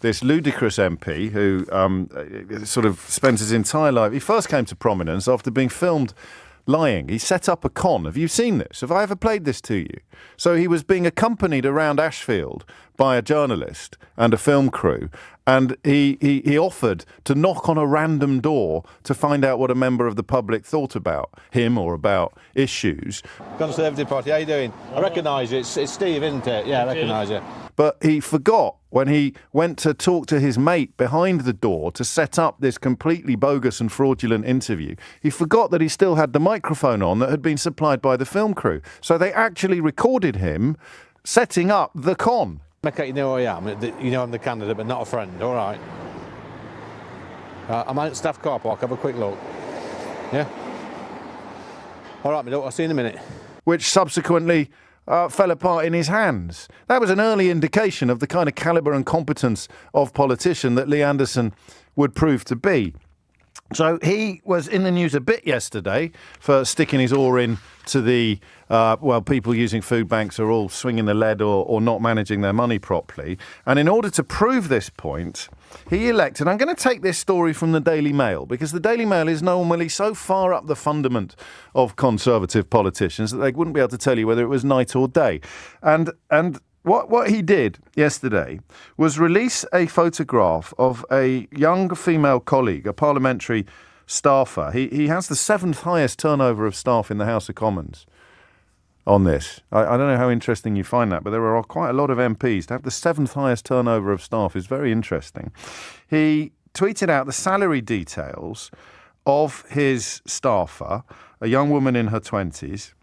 this ludicrous MP who sort of spends his entire life... He first came to prominence after being filmed lying. He set up a con. Have you seen this? Have I ever played this to you? So he was being accompanied around Ashfield by a journalist and a film crew, and he offered to knock on a random door to find out what a member of the public thought about him or about issues. Conservative Party, how you doing? I recognise you. It's Steve, isn't it? Yeah, I recognise you. But he forgot when he went to talk to his mate behind the door to set up this completely bogus and fraudulent interview. He forgot that he still had the microphone on that had been supplied by the film crew. So they actually recorded him setting up the con. Okay, you know who I am. You know I'm the candidate, but not a friend. All right. I'm at staff car park. Have a quick look. Yeah. All right, I'll see you in a minute. Which subsequently fell apart in his hands. That was an early indication of the kind of calibre and competence of politician that Lee Anderson would prove to be. So he was in the news a bit yesterday for sticking his oar in to the, people using food banks are all swinging the lead or not managing their money properly. And in order to prove this point, he elected, I'm going to take this story from the Daily Mail, because the Daily Mail is normally so far up the fundament of Conservative politicians that they wouldn't be able to tell you whether it was night or day. And what he did yesterday was release a photograph of a young female colleague, a parliamentary staffer. He has the 7th highest turnover of staff in the House of Commons on this. I don't know how interesting you find that, but there are quite a lot of MPs. To have the 7th highest turnover of staff is very interesting. He tweeted out the salary details of his staffer, a young woman in her 20s,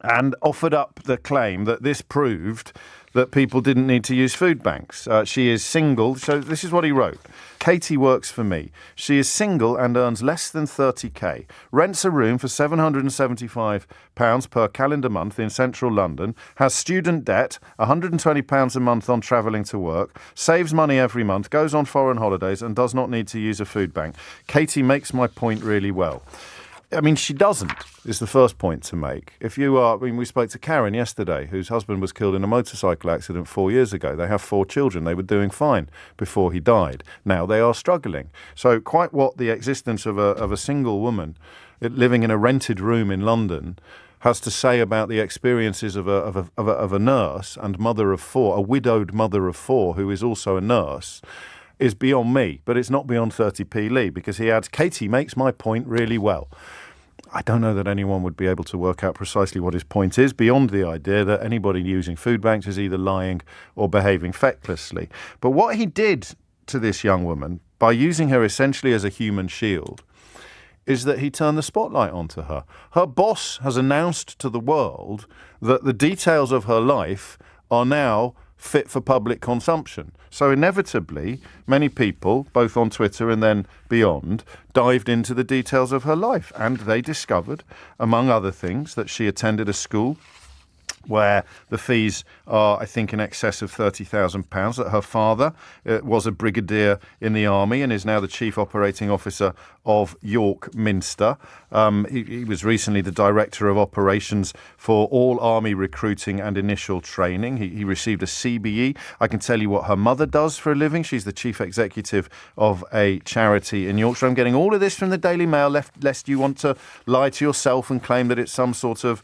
and offered up the claim that this proved that people didn't need to use food banks. She is single. So this is what he wrote. Katie works for me. She is single and earns less than 30k. Rents a room for £775 per calendar month in central London. Has student debt, £120 a month on travelling to work. Saves money every month. Goes on foreign holidays and does not need to use a food bank. Katie makes my point really well. I mean, she doesn't, is the first point to make. We spoke to Karen yesterday, whose husband was killed in a motorcycle accident 4 years ago. They have 4 children. They were doing fine before he died. Now they are struggling. So quite what the existence of a single woman living in a rented room in London has to say about the experiences of a nurse and mother of 4, a widowed mother of 4 who is also a nurse, is beyond me, but it's not beyond 30p Lee, because he adds, Katie makes my point really well. I don't know that anyone would be able to work out precisely what his point is, beyond the idea that anybody using food banks is either lying or behaving fecklessly. But what he did to this young woman, by using her essentially as a human shield, is that he turned the spotlight onto her. Her boss has announced to the world that the details of her life are now fit for public consumption. So inevitably, many people, both on Twitter and then beyond, dived into the details of her life. And they discovered, among other things, that she attended a school where the fees are, I think, in excess of £30,000, that her father was a brigadier in the army and is now the chief operating officer of York Minster. He was recently the director of operations for all army recruiting and initial training. He received a CBE. I can tell you what her mother does for a living. She's the chief executive of a charity in Yorkshire. I'm getting all of this from the Daily Mail, lest you want to lie to yourself and claim that it's some sort of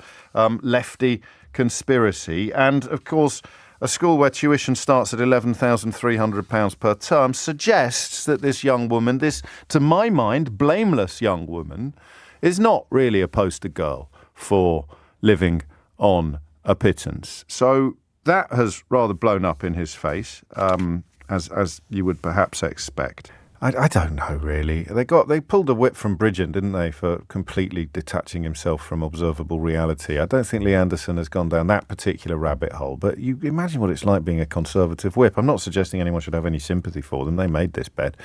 lefty conspiracy. And of course, a school where tuition starts at £11,300 per term suggests that this young woman, this, to my mind, blameless young woman, is not really a poster girl for living on a pittance. So that has rather blown up in his face, as you would perhaps expect. I don't know, really. They pulled a whip from Bridgen, didn't they, for completely detaching himself from observable reality. I don't think Lee Anderson has gone down that particular rabbit hole, but you imagine what it's like being a Conservative whip. I'm not suggesting anyone should have any sympathy for them. They made this bed.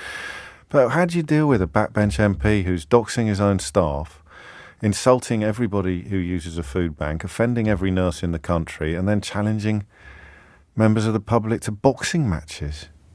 But how do you deal with a backbench MP who's doxing his own staff, insulting everybody who uses a food bank, offending every nurse in the country, and then challenging members of the public to boxing matches?